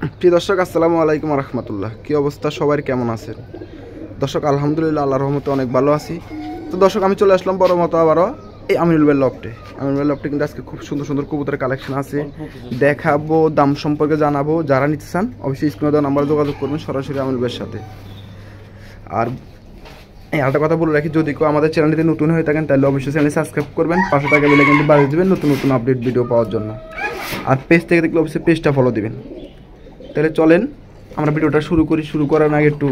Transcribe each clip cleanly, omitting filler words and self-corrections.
প্রিয় দর্শক, আসসালামু আলাইকুম রহমতুল্লাহ। কী অবস্থা সবার, কেমন আছেন দর্শক? আলহামদুলিল্লাহ, আল্লাহর রহমতে অনেক ভালো আছি। তো দর্শক, আমি চলে আসলাম বড় মতো আবারও এই আমিনুল ভাইয়ের লফটে। আমিনুল ভাইয়ের লফটে কিন্তু আজকে খুব সুন্দর সুন্দর কবুতরের কালেকশন আছে, দেখাবো, দাম সম্পর্কে জানাবো। যারা নিতে চান অবশ্যই স্ক্রিনে দেওয়া নাম্বারে যোগাযোগ করবেন সরাসরি আমিনুল ভাইয়ের সাথে। আর একটা কথা বলে রাখি, যদি কেউ আমাদের চ্যানেলটিতে নতুন হয়ে থাকেন তাহলে অবশ্যই চ্যানেল সাবস্ক্রাইব করবেন, পাশে থাকা বেল আইকনটি বাজিয়ে দেবেন নতুন নতুন আপডেট ভিডিও পাওয়ার জন্য। আর পেজ থেকে দেখলে অবশ্যই পেজটা ফলো দিবেন। তাহলে চলেন আমরা ভিডিওটা শুরু করি। শুরু করার আগে একটু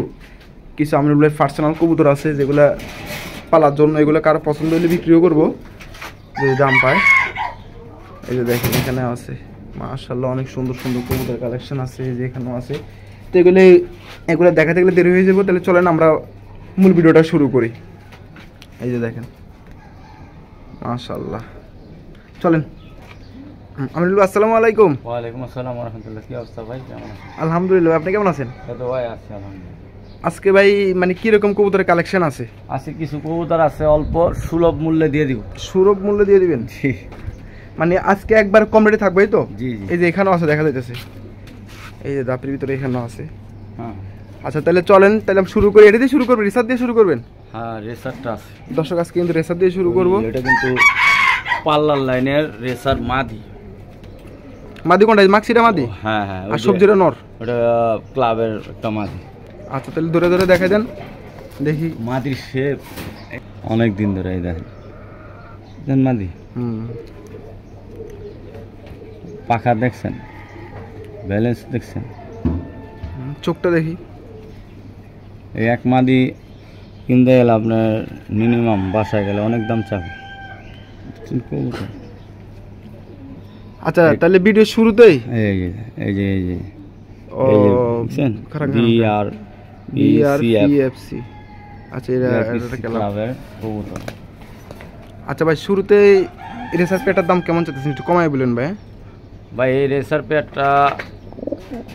কিছু আমিনুল ভাইয়ের পার্সোনাল কবুতর আছে যেগুলো পালার জন্য, এগুলো কারো পছন্দ হলে বিক্রিও করবো যদি দাম পায়। এই যে দেখেন এখানে আছে মাশাআল্লাহ অনেক সুন্দর সুন্দর কবুতর কালেকশন আছে, এই যে এখানেও আছে। তো এগুলো দেখাতে গেলে দেরি হয়ে যাবো। তাহলে চলেন আমরা মূল ভিডিওটা শুরু করি। এই যে দেখেন মাশাআল্লাহ, চলেন। আমিনুল ভাই, আসসালামু আলাইকুম। ওয়ালাইকুম আসসালাম ওয়া রাহমাতুল্লাহ। কি অবস্থা ভাই, কেমন আছেন? আলহামদুলিল্লাহ, আপনি কেমন আছেন? এই তো ভাই আছি আলহামদুলিল্লাহ। আজকে ভাই মানে কিরকম কবুতরের কালেকশন আছে? আছে কিছু কবুতর আছে, অল্প সুলভ মূল্যে দিয়ে দিব। সুলভ মূল্যে দিয়ে দিবেন? জি, মানে আজকে একবার কম রেটে থাকবে তো? জি জি। এই যে এখানেও আছে, দেখা যাইতেছে, এই যে দাপের ভিতরে এখানেও আছে। হ্যাঁ আচ্ছা তাহলে চলেন, তাহলে আমি শুরু করি। এটা দিয়ে শুরু করবেন, রেসার দিয়ে শুরু করবেন? হ্যাঁ, রেসারটা আছে দর্শক, আজকে কিন্তু রেসার দিয়ে শুরু করবো। এটা কিন্তু পাল্লার লাইনের রেসার মাদি। মাদি কোনটা? মাক্সিটা মাদি? হ্যাঁ হ্যাঁ। আর সবজিটা নর? ওটা ক্লাবের একটা মাদি। আচ্ছা তাহলে ধরে ধরে দেখাই দেন দেখি। মাদির শেপ অনেক দিন ধরে এই দেখেন মাদি। পাখা দেখছেন, ব্যালেন্স দেখছেন, চোখটা দেখি। এই এক মাদি কিনতে গেলে আপনার মিনিমাম বাসায় গেলে অনেক দাম চাবে। আচ্ছা তাহলে ভিডিও শুরুতেই এই যে এই যে এই যে ও দেখছেন বিআরপিএফসি। আচ্ছা এটা ক্লাবের কবুতর। আচ্ছা ভাই, শুরুতেই রেসার পেটার দাম কেমন চাইতেছেন একটু কমাই বলেন ভাই। ভাই এই রেসার পেয়ারটা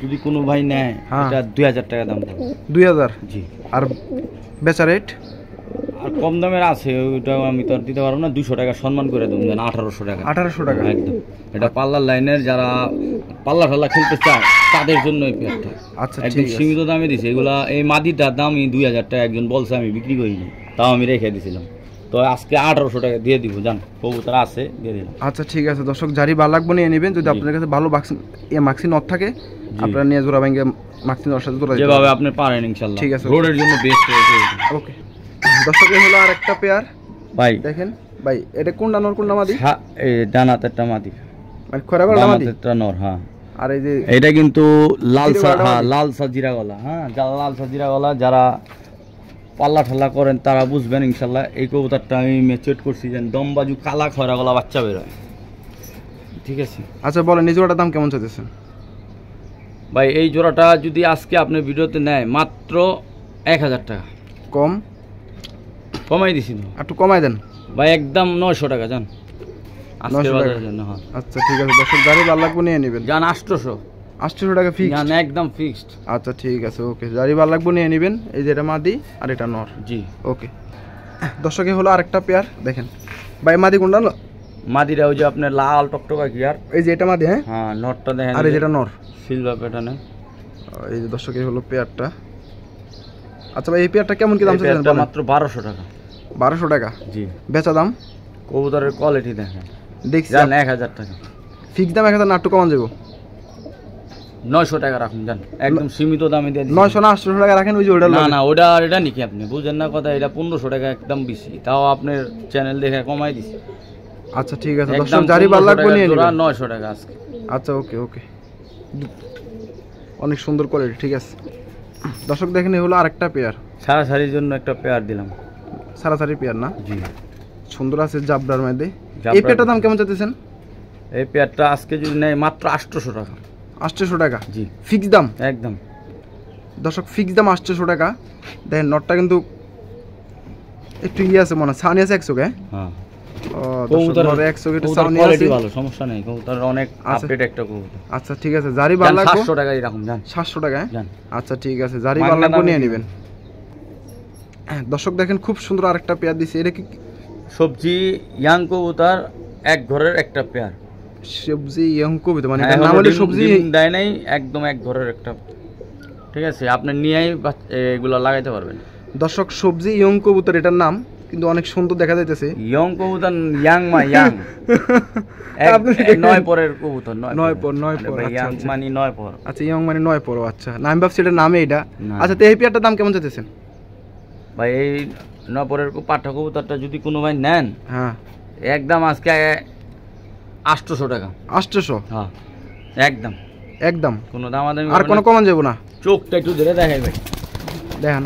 যদি কোনো ভাই নেয় এটা 2000 টাকা দাম পড়বে। 2000? জি। আর বেচা রেট? আর কম দামের আছে, ওইটাও আমি তো আর দিতে পারবো না। 200 টাকা সম্মান করে দেবো, 1800 টাকা। 1800 টাকা একদম। এটা পাল্লার লাইনের, যারা পাল্লা ঠাল্লা খেলতে চায় তাদের জন্য এই পেয়ারটা। আচ্ছা একদম সীমিত দামে দিছি এগুলা। এই মাদিটার দামই 2000 টাকা একজন বলছে, আমি বিক্রি করিনি, তাও আমি রেখে দিয়েছিলাম। তো আজকে 1800 টাকা দিয়ে দিব, জান কবুতর আছে দিয়ে দিলাম। আচ্ছা ঠিক আছে দর্শক, জারি ভালো লাগবে নিয়ে নেবেন। যদি আপনার কাছে ভালো মাক্সি নট থাকে আপনারা নিয়ে জোড়া ভেঙে মাক্সি নট সাথে জোড়া যেভাবে আপনি পারেন ইনশাআল্লাহ। ঠিক আছে, রোডের জন্য বেস্ট হয়েছে। ওকে দর্শক, এই হলো আরেকটা পেয়ার ভাই। দেখেন ভাই, এটা কোনটা নর কোনটা মাদি? হ্যাঁ, এই ডানাতেরটা মাদি, মানে খরাগলা মাদি, ডানাতেরটা নর। হ্যাঁ। আর এই যে এটা কিন্তু লালসা জিরা গলা। হ্যাঁ, যারা লালসা জিরা গলা যারা পাল্লা ঠাল্লা করেন তারা বুঝবেন ইনশাল্লাহ। এই কবুতরটা আমি ম্যাচিউর করছি, যেন দমবাজু কালা খয়রা গলা বাচ্চা বেরোয়। ঠিক আছে। আচ্ছা বলেন এই জোড়াটার দাম কেমন চাইতেছেন? ভাই এই জোড়াটা যদি আজকে আপনি ভিডিওতে নেয় মাত্র 1000 টাকা। কম? কমাই দিছি তো, একটু কমাই দেন ভাই। একদম 900 টাকা জান আজকের বাজারের জন্য। হ্যাঁ আচ্ছা ঠিক আছে দর্শক, জারি ভালো লাগবে নিয়ে নেবেন। জান 800 টাকা ফিক্সড? জান একদম ফিক্সড। আচ্ছা ঠিক আছে, ওকে, জারি ভালো লাগবে নিয়ে নেবেন। এই যে এটা মাদি আর এটা নর। জি ওকে দর্শক, হলো আরেকটা পেয়ার দেখেন ভাই। মাদি কোনটা? মাদিরা ওই যে আপনার লাল টকটকা কি। আর এই যে এটা মাদি? হ্যাঁ হ্যাঁ, নরটা দেখেন। আর এই যেটা নর সিলভার প্যাটার্নে। এই যে দর্শক, এই হলো পেয়ারটা। আচ্ছা ভাই, এই পেয়ারটা কেমন কি দাম চাইছেন? মাত্র 1200 টাকা। 1200 টাকা? জি। বেচা দাম? কবুতরের কোয়ালিটি দেখেন, দেখছি। জান 1000 টাকা ফিক্স দাম। 1000 না একটু কমান যাবো? 900 টাকা রাখুন জান, একদম সীমিত দামে দিয়ে দিই। 900 না 800 টাকা রাখেন। ওই যে ওটা না না, ওটা আর এটা নাকি আপনি বুঝেন না কথা। এটা 1500 টাকা একদম বেশি, তাও আপনার চ্যানেল দেখে কমাই দিছি। আচ্ছা ঠিক আছে দর্শক, জারি ভালো লাগবে নিয়ে নিন। 900 টাকা আজকে। আচ্ছা ওকে ওকে, অনেক সুন্দর কোয়ালিটি। ঠিক আছে দর্শক, দেখেন এই হলো আরেকটা পেয়ার। সারাসারির জন্য একটা পেয়ার দিলাম। সারাসারি পেয়ার না? জি। সুন্দর আছে জাবরার মধ্যে। এই পেয়ারটার দাম কেমন চাইতেছেন? এই পেয়ারটা আজকে যদি নেয় মাত্র 800 টাকা। 800 টাকা? জি ফিক্স দাম একদম। দর্শক, ফিক্স দাম 800 টাকা। দেখেন নটটা কিন্তু একটু ইয়ে আছে মনে হয়, সাউনি আছে 100 কে। হ্যাঁ, কবুতর 100 কে সাউনি আছে, ভালো, সমস্যা নেই। কবুতর অনেক আপডেট একটা কবুতর। আচ্ছা ঠিক আছে, জারি ভালো লাগবে। 700 টাকাই রাখুন জান। 700 টাকা? জান আচ্ছা ঠিক আছে, জারি ভালো লাগবে নিয়ে নেবেন। দর্শক দেখেন খুব সুন্দর আরেকটা পেয়ার দিছে। এটা কি সবজি ইয়াং কবুতর? এক ঘরের একটা পেয়ার। সবজি ইয়ং কবুতর মানে হ্যাঁ, এটার নাম এখনো হলো ডিম- সবজি। ডিম দেয় নাই, একদম এক ঘরের একটা। ঠিক আছে, আপনি নিয়েই এগুলো লাগাইতে পারবেন। দর্শক সবজি ইয়ং কবুতর এটার নাম, কিন্তু অনেক সুন্দর দেখা যাইতেছে। ইয়ং কবুতর, ইয়াং ইয়াং আপনি দেখেন। 9 পরের কবুতর, 9 পর, 9 মানে পর, ভাই, আচ্ছা, ইয়াং আচ্ছা। মানে 9 পর। আচ্ছা ইয়ং মানে 9 পর, আচ্ছা না আমি ভাবছি এটার নামে এটা। না। আচ্ছা তো এই পেয়ারটার দাম কেমন চাইতেছেন? ভাই এই 9 পরের পাঠা কবুতরটা যদি কোনো ভাই নেন, হ্যাঁ একদম আজকে 800 টাকা। 800? হ্যাঁ, একদম একদম, কোনো দামাদামি আর কোনো কমান যাবো না? চোখটা একটু ধরে দেখাই ভাই, দেখেন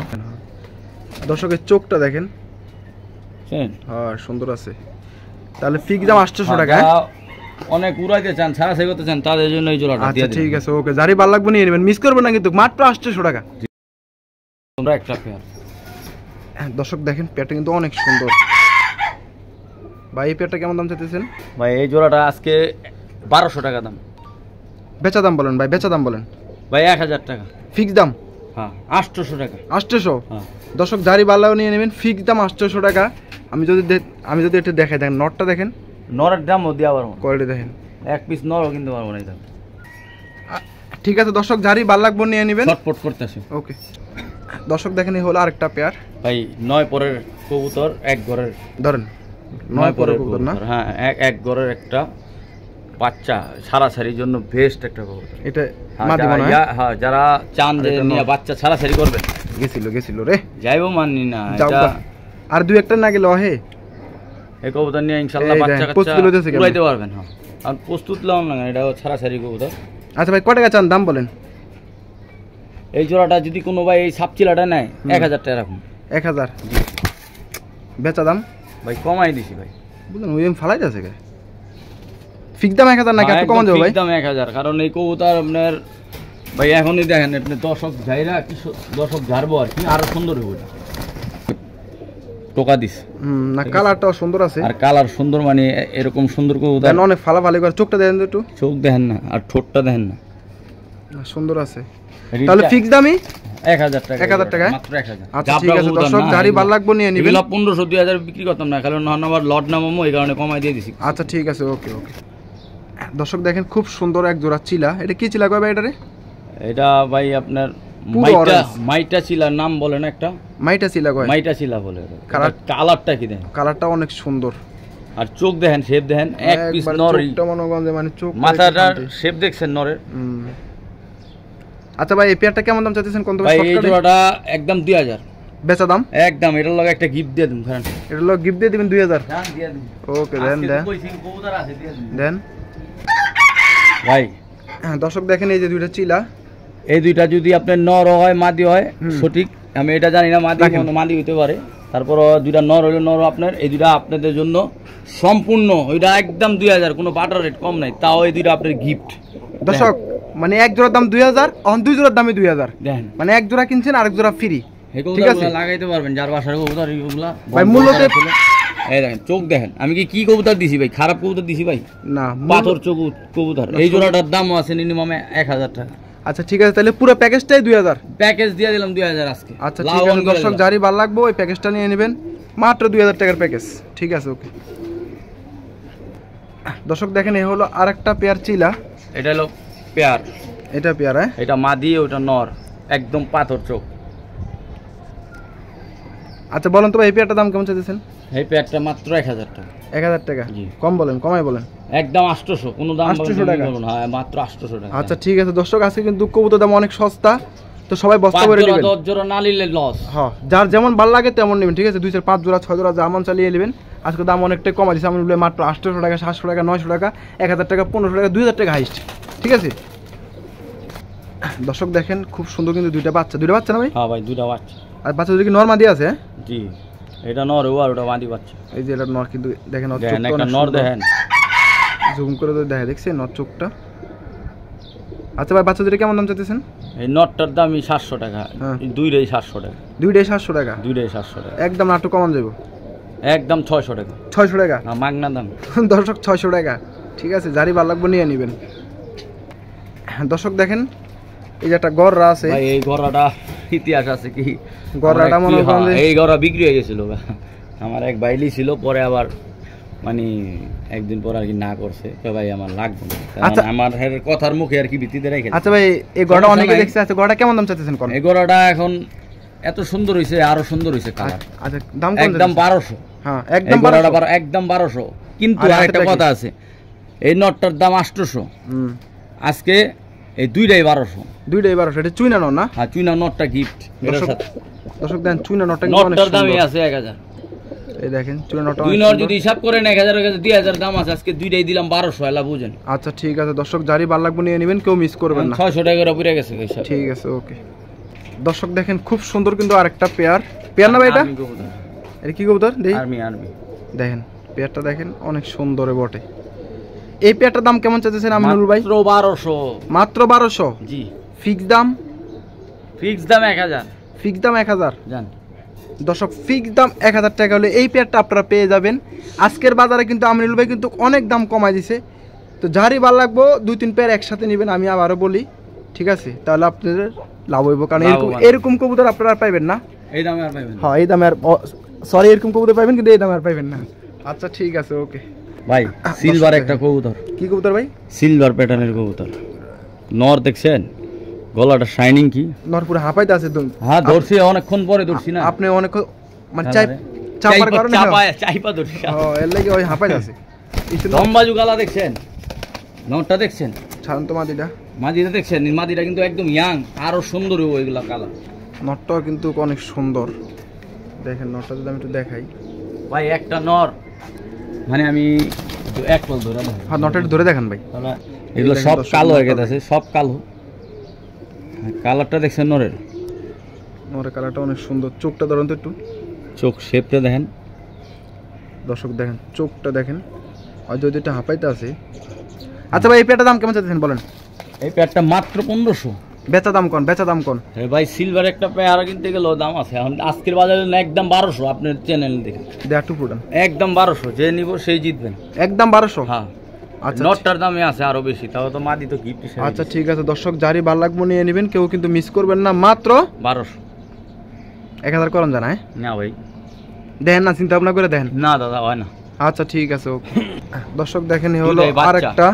দর্শকের চোখটা দেখেন, শুনেন। হ্যাঁ সুন্দর আছে। তাহলে ফিক্স দাম 800 টাকা। যারা অনেক উড়াইতে চান, ছাড়া ছাড়ি করতে চান, তাদের জন্য এই জোড়াটা আচ্ছা দিয়ে দিন। ঠিক আছে, ওকে যারই ভালো লাগবে নিয়ে নেবেন, মিস করবেন না কিন্তু, মাত্র 800 টাকা। তোমরা একটা পেয়ার। হ্যাঁ, দর্শক দেখেন পেয়ারটা কিন্তু অনেক সুন্দর। ভাই এই পেয়ারটা কেমন দাম চাইতেছেন? ভাই এই জোড়াটা আজকে 1200 টাকা দাম। বেচা দাম বলেন ভাই, বেচা দাম বলেন। ভাই 1000 টাকা। ফিক্স দাম হ্যাঁ, 800 টাকা। 800? হ্যাঁ, দর্শক যারই ভালো লাগবে নিয়ে নেবেন, ফিক্স দাম 800 টাকা। আমি যদি একটু দেখাই, দেখেন নটটা দেখেন, নরের দামও দেওয়া পারবো, কোয়ালিটি দেখেন। এক পিস নরও কিনতে পারবো না এই দাম। ঠিক আছে দর্শক, যারই ভালো লাগবে নিয়ে নেবেন। ছটপট করতেছে। ওকে দর্শক দেখেন, এই হলো আরেকটা পেয়ার। ভাই 9 পরের কবুতর, এক ঘরের। ধরেন 9 পরের কবুতর না? হ্যাঁ, এক ঘরের একটা বাচ্চা, ছাড়াছাড়ির জন্য বেস্ট একটা কবুতর। এটা হ্যাঁ, মাদি মনে হয়? হ্যাঁ, যারা চান যে এটা নিয়ে নর। বাচ্চা ছাড়াছাড়ি করবেন, গেছিল রে, যাইবো মাননি না যাও এটা। গা। আর দুই একটা না গেল হে, এই কবুতর নিয়ে ইনশাআল্লাহ এই বাচ্চা দেখেন, কাচ্চা প্রস্তুত হইতেছে কেমন? উড়াইতে পারবেন। হ্যাঁ, আর প্রস্তুত লাম না, এটা ছাড়াছাড়ি কবুতর। আচ্ছা ভাই কয় টাকা চান দাম বলেন? এই জোড়াটা যদি কোনো ভাই এই সাপচিলাটা নেয়, 1000 টাকা রাখুন। 1000? বেচা দাম ভাই কমাই দিছি ভাই। বুঝলেন, ওই ফালাই যাচ্ছে কে? ফিক্স দাম 1000 নাকি একটু কমান যাবে ভাই? একদম 1000, কারণ এই কবুতর আপনার ভাই এখনই দেখেন, আপনি দর্শক যাইরা কি দর্শক ঝাড়বো আর কি, আরো সুন্দর হইব। টোকা দিস না, কালারটাও সুন্দর আছে, আর কালার সুন্দর, মানে এরকম সুন্দর কবুতর দেন অনেক ফালাফালি করে। চোখটা দেখেন তো একটু, চোখ দেখেন না, আর ঠোঁটটা দেখেন না। না, সুন্দর আছে। তাহলে ফিক্স দামই 1000 টাকা। 1000 টাকা? মাত্র 1000। আচ্ছা ঠিক আছে দর্শক, যারই ভালো লাগবে নিয়ে নেবেন। 1500 2000 বিক্রি করতাম না, কারণ আবার লট নামামো, এই কারণে কমাই দিয়ে দিছি। আচ্ছা ঠিক আছে, ওকে ওকে। দর্শক দেখেন খুব সুন্দর এক জোড়া চিলা। এটা কি চিলা কয় ভাই এটারে? এটা ভাই আপনার পুরো orange। মাইটা চিলার নাম বলেন একটা, মাইটা চিলা কয়? মাইটা চিলা বলে। কালার- কালারটা কি দেখেন, কালারটা অনেক সুন্দর, আর চোখ দেখেন, শেপ দেখেন, এক পিস একবার নরই। চোখটা মনে করেন যে মানে চোখ মাথাটার শেপ দেখছেন নরের। আচ্ছা ভাই এই পেয়ারটা কেমন দাম চাইতেছেন কোন? ভাই এই জোড়াটা একদম 2000। বেচা দাম একদম, এটার লগে একটা গিফট দিয়ে দিন। কারণ এটা লোক গিফট দিয়ে দিবেন 2000? দিয়ে দিন। ওকে দেন দেন কবুতর আছে, দিয়ে দিন দেন। ভাই। হ্যাঁ দর্শক দেখেন এই যে দুইটা চিলা, এই দুইটা যদি আপনার নর হয় মাদি হয়, সঠিক আমি এটা জানি না, মাদি রাখেন। মাদি হইতে পারে। তারপর দুইটা নর হইলো নর আপনার, এই দুইটা আপনাদের জন্য সম্পূর্ণ, ওইটা একদম 2000, কোনো বাটার রেট কম নাই, তাও এই দুইটা আপনার গিফট। দর্শক মানে এক জোড়ার দাম 2000, অন দুই জোড়ার দামে 2000, দেখেন মানে এক জোড়া কিনছেন আরেক জোড়া ফ্রি। এই ঠিক আছে কবুতরগুলো লাগাইতে পারবেন, যার বাসার কবুতর এইগুলা ভাই মূল্যতে এই দেখেন চোখ দেখেন, আমি কি কবুতর দিছি ভাই? খারাপ কবুতর দিছি ভাই? না পাথর চোখ কবুতর। এই জোড়াটার দামও আছে মিনিমাম 1000 টাকা। আচ্ছা ঠিক আছে, তাহলে পুরো প্যাকেজটাই 2000। প্যাকেজ দিয়ে দিলাম 2000 আজকে। আচ্ছা ঠিক আছে দর্শক, যারই ভালো লাগবে ওই প্যাকেজটা নিয়ে নেবেন, মাত্র 2000 টাকার প্যাকেজ। ঠিক আছে ওকে। দর্শক দেখেন এই হলো আরেকটা পেয়ার চিলা। এটা হলো পেয়ার, এটা পেয়ার, হ্যাঁ এটা মাদি, ওটা নর, একদম পাথর চোখ। আচ্ছা বলেন তো ভাই এই পেয়ারটার দাম কেমন চাইতেছেন? এই পেয়ারটা মাত্র 1000 টাকা। 1000 টাকা? জি। কম বলেন, কমাই বলেন। একদম 800, কোনো দাম 800 টাকা? বলুন। হ্যাঁ, মাত্র 800 টাকা। আচ্ছা ঠিক আছে দর্শক, আজকে কিন্তু কবুতর দাম অনেক সস্তা, তো সবাই বস্তা করে নেবেন। 10 জোড়া না নিলে লস। হ্যাঁ, যার যেমন ভালো লাগে তেমন নেবেন। ঠিক আছে, 2 4 5 জোড়া 6 জোড়া যেমন চালিয়ে নেবেন। আজকে দাম অনেকটাই কমা দিচ্ছে, আমি বলে মাত্র 800 টাকা, 700 টাকা, 900 টাকা, 1000 টাকা, 1500 টাকা, 2000 টাকা হাইস্ট। ঠিক আছে দর্শক দেখেন খুব সুন্দর কিন্তু দুইটা বাচ্চা না ভাই? হ্যাঁ ভাই, দুইটা বাচ্চা। আর বাচ্চা দুটো কি নর মাদি আছে? জি, এটা নর আর ওটা মাদি বাচ্চা। এই যে এটা নর, কিন্তু দেখেন ওর দেখেন চোখটা একটা অনেক নর, সুন্দর। দেখেন জুম করে তো দেখে, দেখছেন নর চোখটা? আচ্ছা ভাই বাচ্চা দুটো কেমন দাম চাইতেছেন? এই নটটার দামই 700 টাকা। হ্যাঁ। এই দুইটাই 700 টাকা। দুইটাই 700 টাকা? দুইটাই 700 টাকা। একদম নাটু কমান যাবো, একদম 600 টাকা। 600 টাকা? না, মাগনা দাম। দর্শক 600 টাকা। ঠিক আছে, যারই ভালো লাগবে নিয়ে নেবেন। দর্শক দেখেন এই যে একটা গররা আছে। ভাই এই গড়াটা ইতিহাস আছে কি, গড়াটা মনে করেন যে এই গড়া বিক্রি হয়ে গেছিল। আমার এক বাইলি ছিল, পরে আবার মানে একদিন পর আর কি না করছে তো ভাই আমার লাগবে না আচ্ছা। কারণ আমার হের কথার মুখে আর কি ভিত্তিতে রেখে আচ্ছা ভাই এই গড়া সমস্যা অনেকে নাই। দেখছে, আচ্ছা গড়া কেমন দাম চাইতেছেন কোন? এই গরুটা এখন এত সুন্দর হইছে, আরো সুন্দর হইছে কালার। আচ্ছা দাম কোন? একদম 1200। হ্যাঁ এই একদম গরুটা 1200। একদম 1200, কিন্তু আর আরেকটা হাতেরটা কি? কথা আছে, এই নটটার দাম 800। হুম আজকে এই দুইটাই 1200। দুইটাই 1200। এটা চুইনা নর না? হ্যাঁ চুইনা নটটা গিফট এর দর্শক সাথে। দর্শক দেন চুইনা নরটা কিন্তু অনেক নটটার দামই সুন্দর। আছে 1000। এই দেখেন চুইনা নরটা দুই অনেক নট সুন্দর। যদি হিসাব করেন 1000 এর কাছে 2000 দাম আছে, আজকে দুইটাই দিলাম 1200, এলা বুঝেন। আচ্ছা ঠিক আছে দর্শক, যারই ভালো লাগবে নিয়ে নেবেন, কেউ মিস করবেন না। 600 টাকা করে পড়ে গেছে হিসাব। ঠিক আছে ওকে। দর্শক দেখেন খুব সুন্দর কিন্তু আরেকটা পেয়ার না ভাই এটা? আর্মি কবুতর। এটা কি কবুতর দেই? আর্মি। দেখেন পেয়ারটা দেখেন অনেক সুন্দর বটে। এই পেয়ারটার দাম কেমন চাইতেছেন আমিনুল ভাই? মাত্র 1200। মাত্র 1200? জি। ফিক্স দাম? ফিক্স দাম 1000। ফিক্স দাম 1000? জান দর্শক ফিক্স দাম 1000 টাকা হলে এই পেয়ারটা আপনারা পেয়ে যাবেন। আজকের বাজারে কিন্তু আমিনুল ভাই কিন্তু অনেক দাম কমাই দিছে, তো যারই ভালো লাগবো 2-3 পেয়ার একসাথে নেবেন, আমি আবারও বলি ঠিক আছে, তাহলে আপনাদের লাভ হইব, কারণ এরকম লাভবান। এরকম কবুতর আপনারা আর পাইবেন না। এই দামে আর পাইবেন না। হ্যাঁ এই দামে আর, সরি এরকম কবুতর পাইবেন কিন্তু এই দামে আর পাইবেন না। আচ্ছা ঠিক আছে ওকে। ভাই সিলভার দর্শক একটা দেখেন। কবুতর, কি কবুতর ভাই? সিলভার প্যাটার্নের কবুতর। নর দেখছেন গলাটা শাইনিং কি? নরপুরে হাঁপাইতে আছে তো। হ্যাঁ ধরছি, অনেকক্ষণ পরে ধরছি না। আপনি অনেক মানে হ্যাঁ, চাপার কারণে চাইপা ধরছি। এর লাগে ওই হাঁপাইতে আছে। লম্বাজু গালা দেখছেন, নরটা দেখছেন, ছাড়ুন তো মাদিটা। মাদিটা দেখছেন, মাদিটা কিন্তু একদম ইয়াং, আরো সুন্দর ওইগুলা কালা। নটটাও কিন্তু অনেক সুন্দর, দেখেন নটটা যদি আমি একটু দেখাই। ভাই একটা নর মানে আমি এক পল ধরে দেখাই। হ্যাঁ নটটা একটু ধরে দেখান ভাই। তাহলে এগুলো সব কালো হয়ে গেছে, সব কালো। কালারটা দেখছেন নরের? নরের কালারটা অনেক সুন্দর। চোখটা ধরুন তো একটু, চোখ শেপটা দেখেন। দর্শক দেখেন চোখটা দেখেন, আর যদি এটা হাঁপাইতে আছে। আচ্ছা ভাই এই পেয়ারটার দাম কেমন চাইতেছেন বলেন? এই প্যাডটা মাত্র 1500। বেচা দাম কোন? বেচা দাম কোন? ভাই সিলভার একটা পেয়ার কিনতে গেলেও দাম আছে, এখন আজকের বাজারে না একদম 1200। আপনার চ্যানেল দেখে দেয়া টু ফুটান একদম 1200, যে নিব সেই জিতবেন। একদম 1200? হ্যাঁ। আচ্ছা নটটার দামে আছে আরো বেশি, তাও তো মাদি তো গিফট হিসেবে। আচ্ছা ঠিক আছে দর্শক, যারই ভালো লাগবে নিয়ে নেবেন, কেউ কিন্তু মিস করবেন না। মাত্র 1200। 1000 করুন জানা। না ভাই দেখেন না, চিন্তা ভাবনা করে দেখেন। না দাদা হয় না। আচ্ছা ঠিক আছে ওকে। দর্শক দেখেন এই হলো দুইটাই বাচ্চা। আরেকটা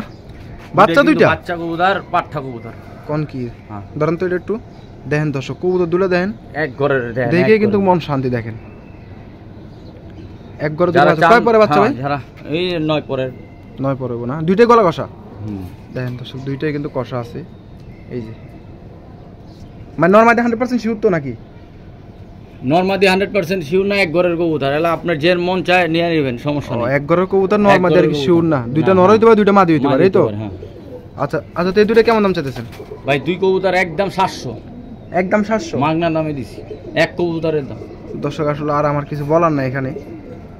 বাচ্চা, দুইটা বাচ্চা কবুতর, পাঠা কবুতর। কোন কি হ্যাঁ। ধরেন তো এটা একটু দেখেন দর্শক, কবুতর দুটো দেখেন, এক ঘরের দেখে কিন্তু মন শান্তি। দেখেন এক ঘরে দুটো আছে। কয় পরে বাচ্চা ভাই? যারা এই 9 পরের। 9 পরে না, দুইটাই গলা কষা। হুম। দেখেন দর্শক দুইটাই কিন্তু কষা আছে। এই যে মানে নরমালি 100% শিওর তো নাকি? নরমাদি 100% শিওর না, এক ঘরের কবুতর। এলা আপনার যে মন চায় নিয়ে নেবেন, সমস্যা নেই। এক ঘরের কবুতর নরমালি আর ঘরের কি শিওর না? কবুতর। দুইটা না, নর হইতে পারে, দুইটা মাদি হইতে পারে, এই তো? হ্যাঁ। আচ্ছা আচ্ছা, তো এই দুইটা কেমন দাম চাইতেছেন ভাই দুই কবুতর একদম 700, একদম 700? মাগনা দামে দিছি এক কবুতরের দাম। দর্শক আসলে আর আমার কিছু বলার নাই এখানে,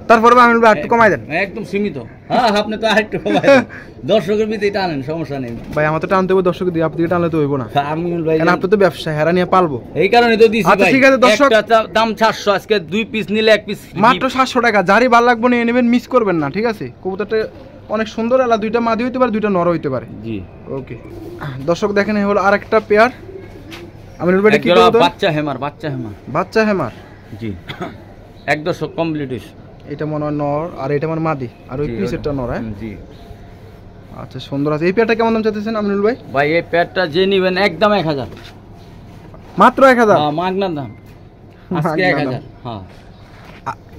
তারপরে আমি বলবো একটু কমাই দেন একদম সীমিত। হ্যাঁ আপনি তো আরেকটু কমাই দেন, দর্শকের ভিতরে টানেন, সমস্যা নেই ভাই। আমার তো টানতে হবে দর্শক দিয়ে, আপনি টানলে তো হইব না, আমি ভাই কারণ আপনি তো ব্যবসা হেরা নিয়ে পালবো। এই কারণে তো দিছি আচ্ছা ভাই। ঠিক আছে দর্শক, একটা দাম 700, আজকে 2 পিস নিলে 1 পিস মাত্র 700 টাকা। যারই ভালো লাগবে নিয়ে নেবেন, মিস করবেন না, ঠিক আছে? কবুতরটা অনেক সুন্দর, এলা দুইটা মাদি হইতে পারে, দুইটা নর হইতে পারে। জি। ওকে দর্শক দেখেন এই হলো আরেকটা পেয়ার। আমি বলবো কি একজোড়া কবুতর? বাচ্চা হেমার, বাচ্চা হেমার। বাচ্চা হেমার? জি। 1 দশক কমপ্লিট হইছে। এটা মনে হয় নর, আর এটা আমার মাদি, আর ওই জি, পিসেরটা নর। হ্যাঁ জি। আচ্ছা সুন্দর আছে। এই পেয়ারটা কেমন দাম চাইতেছেন আমিনুল ভাই? ভাই এই প্যাডটা যে নিবেন একদম 1000, মাত্র 1000? মাগনা দাম আজকে মাগনা 1000। দাম। হ্যাঁ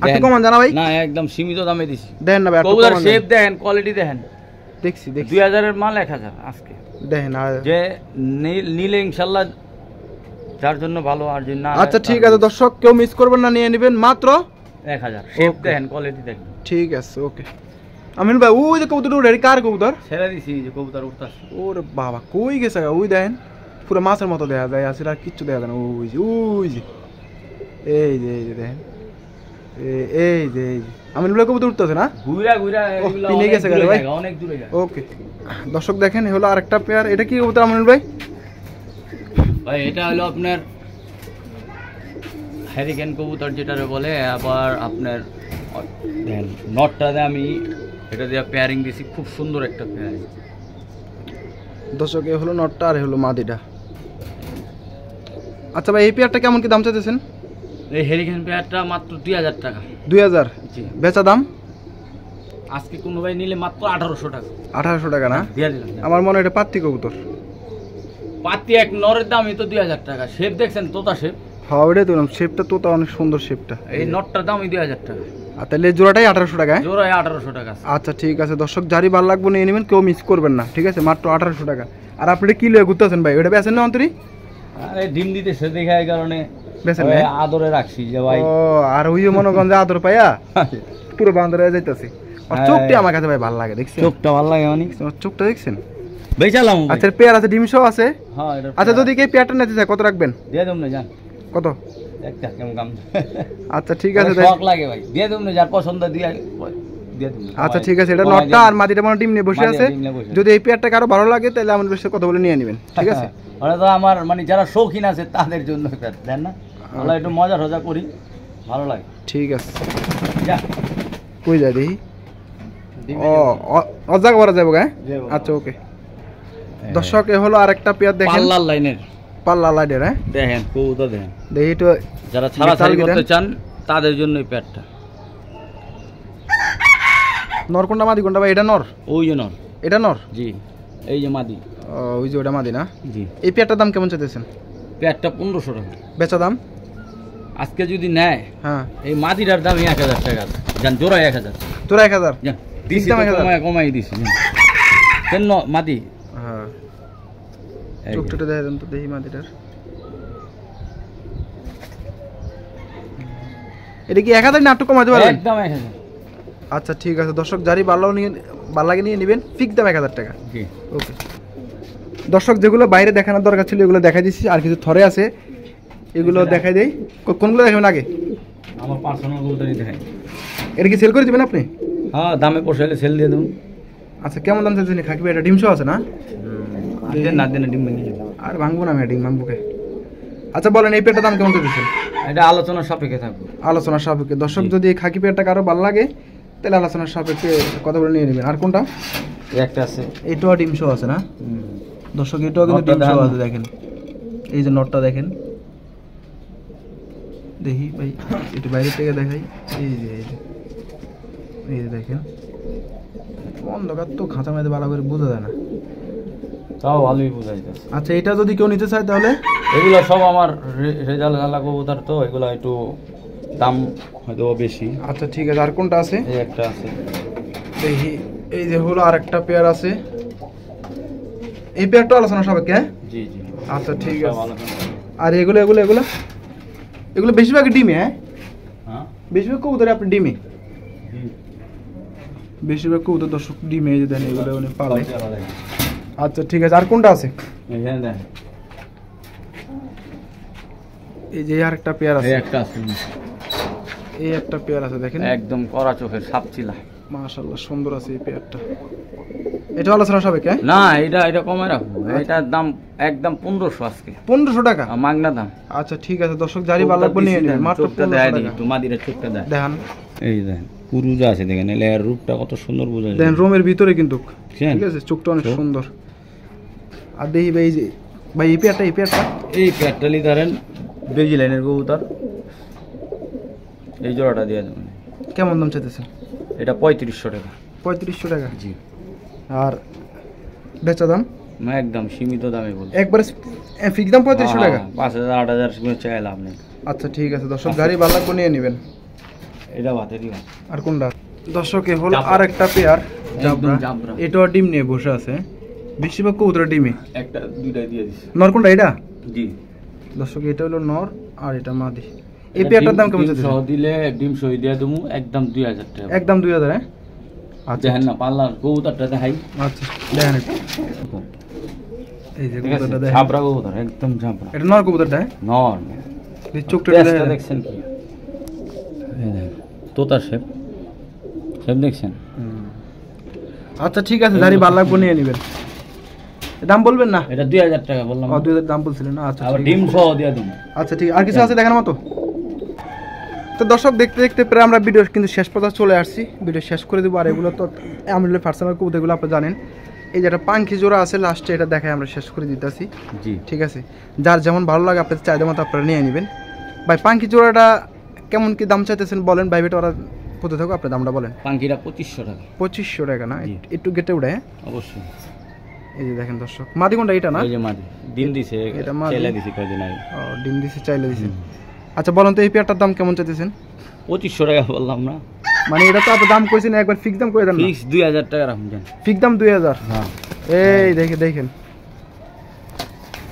আপনি কমান জানা ভাই? না একদম সীমিত দামে দিছি। দেন না ভাই, একটু কবুতর কমান শেপ দেন। দেখেন, কোয়ালিটি দেখেন। দেখছি 2000 এর মাল 1000 আজকে দেখেন। আর যে নিলে ইনশাআল্লাহ যার জন্য ভালো, আর যদি না আচ্ছা ঠিক আছে দর্শক, কেউ মিস করবেন না, নিয়ে নেবেন মাত্র 1000। Shape Okay. দেখেন, কোয়ালিটি দেখেন। ঠিক আছে ওকে। আমিনুল ভাই ওই যে কবুতর উড়ে, কার কবুতর? ছেড়ে দিছি যে কবুতর উঠতাছে। ওরে বাবা কই গেছে গা? ওই দেখেন পুরো মাছের মতো দেখা যায়, আসলে আর কিচ্ছু দেখা যায় না। ওই যে ওই যে এই যে দেখেন, এই যে আমিনুল ভাই কবুতর উঠতেছে না? ঘুরা ঘুরা এগুলা পিনে অনেক গেছে দূরে গেলে ভাই। জায়গা, অনেক দূরে যায়। ওকে দর্শক দেখেন এই হলো আরেকটা পেয়ার। এটা কি কবুতর আমিনুল ভাই? ভাই এটা হলো আপনার হ্যারিকেন কবুতর যেটারে বলে। আবার আপনার দেখেন নটটাতে আমি এটা দিয়ে পেয়ারিং দিছি, খুব সুন্দর একটা পেয়ারিং। দর্শক এই হলো নটটা, আর এই হলো মাদিটা। আচ্ছা ভাই এই পেয়ারটা কেমন কি দাম চাইতেছেন? এই হ্যারিকেন পেয়ারটা মাত্র 2000 টাকা। 2000? জি। বেচা দাম? আজকে কোনো ভাই নিলে মাত্র 1800 টাকা। 1800 টাকা না? দিয়ে দিলাম। আমার মনে হয় এটা পাত্তি কবুতর। পাতি এক নরের দামই তো 2000 টাকা। শেপ দেখছেন তোতা শেপ? হ্যাঁ ওইটাই তো বললাম, শেপটা তোতা অনেক সুন্দর শেপটা। এই নটটার দামই 2000 টাকা। আর তাহলে জোড়াটাই 1800 টাকা? জোড়ায় 1800 টাকা। আচ্ছা ঠিক আছে দর্শক, যারই ভালো লাগবে নিয়ে নেবেন, কেউ মিস করবেন না, ঠিক আছে? মাত্র 1800 টাকা। আর আপনি কি লয়ে ঘুরতেছেন ভাই? ওটা বেচেন না অন্তরি? আরে ডিম দিতেছে দেখা এই কারণে বেচেন ওই না? আদরে রাখছি যে ভাই। ও আর ওই যে মনে করেন যে আদর পাইয়া পুরো বান্দর হয়ে যাইতাছে। আর চোখটা আমার কাছে ভাই ভালো লাগে, দেখছেন? চোখটা ভালো লাগে মানে আমার চোখটা দেখছেন? বেচালাম। আচ্ছা পেয়ার আছে, ডিম সহ আছে? হ্যাঁ এটা। আচ্ছা যদি কেউ পেয়ারটা নিতে চায় কত রাখবেন? দিয়ে দেব না জান। কত? একটা কেমন কাম। আচ্ছা ঠিক আছে। শখ লাগে ভাই, দিয়ে দেব না, যার পছন্দ দিয়ে দিয়ে দেব। আচ্ছা ঠিক আছে, এটা নটটা আর মাদিটা মনে ডিম নিয়ে বসে আছে। যদি এই পেয়ারটা কারো ভালো লাগে তাহলে আমার বেশি কথা বলে নিয়ে নেবেন, ঠিক আছে? ওটা তো আমার মানে যারা শৌখিন আছে তাদের জন্য দেন না, আমরা একটু মজা টজা করি, ভালো লাগে। ঠিক আছে, যা কই যায় দেখি। ও অজাগ করা যাবো গায়ে? আচ্ছা ওকে। দর্শক এ হলো আরেকটা পেয়ার দেখেন, পাল্লার লাইনের, পাল্লা লাইনের। হ্যাঁ দেখেন কবুতর দেখেন, দেখি তো। যারা ছাড়াছাড়ি করতে চান তাদের জন্য এই পেয়ারটা। নর কোনটা মাদি কোনটা ভাই? এটা নর? ওই যে নর। এটা নর? জি এই যে মাদি। ওই যে ওটা মাদি না? জি। এই পেয়ারটার দাম কেমন চাইতেছেন? পেয়ারটা 1500 টাকা বেচা দাম? আজকে যদি নেয়, হ্যাঁ এই মাদিটার দাম 1000 টাকা জান, জোড়া 1000। তোরা 1000 জান দিছি, কমাই দিছি কেন মাদি। হ্যাঁ চোখটা দেখেন তো দেখি মাদিটার। এটা কি 1000 না একটু কমাইতে পারবেন? একদম 1000। আচ্ছা ঠিক আছে দর্শক, যারই ভালো লাগে নিয়ে নেবেন, ফিক্স দাম 1000 টাকা। জি ওকে। দর্শক যেগুলো বাইরে দেখানোর দরকার ছিল এগুলো দেখাই দিচ্ছি, আর কিছু থরে আছে এগুলো দেখাই দেই। কোনগুলো দেখাবেন আগে? আমার পার্সোনাল কবুতরই দেখাই। এটা কি সেল করে দিবেন আপনি? হ্যাঁ দামে পোষাইলে সেল দিয়ে দেবো। আচ্ছা কেমন দাম চাইছেন? খাকিবে এটা ডিম সহ আছে না? না দিন ডিম ভেঙে আর ভাঙবো না আমি, ডিম ভাঙবো কে? আচ্ছা বলেন এই পেয়ারটার দাম কেমন চাইছেন? এটা আলোচনার সাপেক্ষে থাকবে। আলোচনার সাপেক্ষে। দর্শক যদি এই খাকি পেয়ারটা কারো ভালো লাগে তাহলে আলোচনার সাপেক্ষে কথা বলে নিয়ে নেবেন। আর কোনটা? একটা আছে, এইটাও ডিম সহ আছে না? দর্শক এটাও কিন্তু ডিম সহ আছে, দেখেন এই যে নটটা দেখেন। দেখি ভাই একটু বাইরে থেকে দেখাই। এই যে এই যে দেখেন, অন্ধকার তো খাঁচা মেয়েদের ভালো করে বোঝা যায় না, তাও ভালোই বোঝাই যাচ্ছে। আচ্ছা এটা যদি কেউ নিতে চায় তাহলে? এগুলো সব আমার রেজাল্ট জ্বালা কবুতর, তো এগুলো একটু দাম হয়তো বেশি। আচ্ছা ঠিক আছে। আর কোনটা আছে? এই একটা আছে দেখি। এই যে হলো আরেকটা পেয়ার আছে, এই পেয়ারটা আলোচনা সাপেক্ষে। জি জি। আচ্ছা ঠিক আছে। আর এগুলো এগুলো এগুলো এগুলো বেশিরভাগ ডিমে? হ্যাঁ বেশিরভাগ কবুতর আপনি ডিমে? বেশিরভাগ কবুতর দর্শক ডিমে, এই যে দেন এগুলো উনি পালে। আচ্ছা ঠিক আছে। আর কোনটা আছে? এই যে আরেকটা পেয়ার আছে, একটা আছে, এই একটা পেয়ার আছে দেখেন, একদম কড়া চোখের সাপচিলা। মাশাআল্লাহ সুন্দর আছে এই পেয়ারটা। এটা আলোচনা সাপেক্ষে? না এটা কমায় রাখবো, এটার দাম একদম 1500 আজকে। 1500 টাকা মাগনা দাম। আচ্ছা ঠিক আছে দর্শক, যারই ভালো লাগবে নিয়ে নেবেন, মাত্র 1500 টাকা। একটু মাদিরা চোখটা দেয় দেখেন, এই দেখেন পুরুজা আছে দেখেন, এর রূপটা কত সুন্দর বোঝা যায়। দেখেন রোমের ভিতরে কিন্তু, ঠিক আছে চোখটা অনেক সুন্দর। আর দেখি ভাই যে ভাই এই পেয়ারটা এই পেয়ারটালি ধরেন বেজি লাইনের কবুতর, এই জোড়াটা দিয়ে দেবেন। কেমন দাম চাইতেছেন? এটা 3500 টাকা। 3500 টাকা? জি। আর বেচা দাম? একদম সীমিত দামে বলছি, একবারে ফিক্স দাম 3500 টাকা। 5000 8000 চাই লাভ নেই। আচ্ছা ঠিক আছে দর্শক, গাড়ি ভালো লাগবে নিয়ে নেবেন। এটা বাতেরই। আর কোনটা? দর্শক এ হলো আরেকটা পেয়ার জাবরা। এটাও ডিম নিয়ে বসে আছে, বেশিরভাগ কবুতর ডিমে। একটা দুইটা দিয়ে দিছি। নর কোনটা? এটা? জি। দর্শক এটা হলো নর আর এটা মাদি। এই পেয়ারটার দাম কেমন যাচ্ছে? সহ দিলে ডিম সহ দিয়ে দেবো একদম 2000 টাকা। একদম 2000? হ্যাঁ আচ্ছা দেখেন না পাল্লার কবুতরটা দেখাই। আচ্ছা দেখেন এই যে কবুতরটা দেখেন, ঝাপড়া কবুতর, একদম ঝাপড়া। এটা নর কবুতরটা? নর। এই চোখটা দেখছেন কি? এই দেখেন তোতা শেপ দেখছেন? আচ্ছা ঠিক আছে, দাঁড়ি ভালো লাগবে নিয়ে নেবেন। দাম বলবেন না? এটা 2000 টাকা বললাম। 2000 দাম বলছিলেন না? আচ্ছা আবার ডিম সহ দিয়ে দেবো। আচ্ছা ঠিক। আর কিছু আছে দেখার মতো? তো দর্শক দেখতে দেখতে প্রায় আমরা ভিডিও কিন্তু শেষ পর্যন্ত চলে আসছি, ভিডিও শেষ করে দেবো। আর এগুলো তো আমি পার্সোনাল কবুতরগুলো আপনারা জানেন। এই যেটা পাঙ্খি জোড়া আছে লাস্টে, এটা দেখায় আমরা শেষ করে দিতেছি। জি ঠিক আছে, যার যেমন ভালো লাগে আপনাদের চাহিদা মতো আপনারা নিয়ে নেবেন। ভাই পাঙ্খি জোড়াটা কেমন কি দাম চাইতেছেন বলেন, ভাই বেটা ওরা কত থাকো আপনি দামটা বলেন। পাঙ্কিটা 2500 টাকা। 2500 টাকা না, জি। একটু গেটে উঠে। হ্যাঁ অবশ্যই। এই যে দেখেন দর্শক, মাদি কোনটা এটা না? এই যে মাদি ডিম দিছে, এটা মাদি। চাইলে দিছে কয়দিন আগে। ও ডিম দিছে, চাইলে দিছে। আচ্ছা বলেন তো এই পেয়ারটার দাম কেমন চাইতেছেন? 2500 টাকা বললাম না, মানে এটা তো আপনি দাম কইছেন, একবার ফিক্স দাম করে দেন না। ফিক্স 2000 টাকা রাখুন যান। ফিক্স দাম 2000। হ্যাঁ এই দেখেন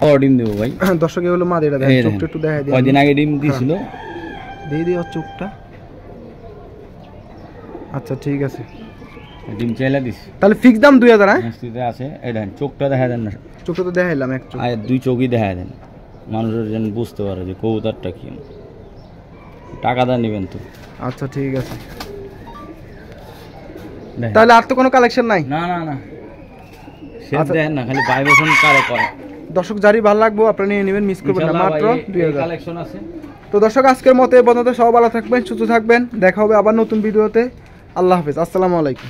ও ডিম দেবো ভাই। দর্শক এই হলো মাদিটা, এই দেখেন দেখেন। চোখটা একটু দেখাই দিই। কয়দিন আগে ডিম দিছিল। দিয়ে ওর চোখটা। আচ্ছা ঠিক আছে, ডিম চাইলে দিস। তাহলে ফিক্স দাম 2000। হ্যাঁ মস্তিতে আছে, এই দেখেন চোখটা দেখা দেন না, চোখটা তো দেখাইলাম এক চোখ। আর দুই চোখই দেখা দেন, মানুষের যেন বুঝতে পারে যে কবুতরটা কি। টাকা দা নেবেন তো। আচ্ছা ঠিক আছে, দেখেন। তাহলে আর তো কোনো কালেকশন নাই? না না না, সে আচ্ছা। দেখেন না, খালি ভাইব্রেশন কারে করে। দর্শক যারই ভালো লাগবে আপনারা নিয়ে নেবেন, মিস করবেন না, মাত্র 2000। কালেকশন আছে। তো দর্শক আজকের মতো এই পর্যন্ত, সবাই ভালো থাকবেন, সুস্থ থাকবেন, দেখা হবে আবার নতুন ভিডিওতে। আল্লাহ হাফেজ, আসসালামু আলাইকুম।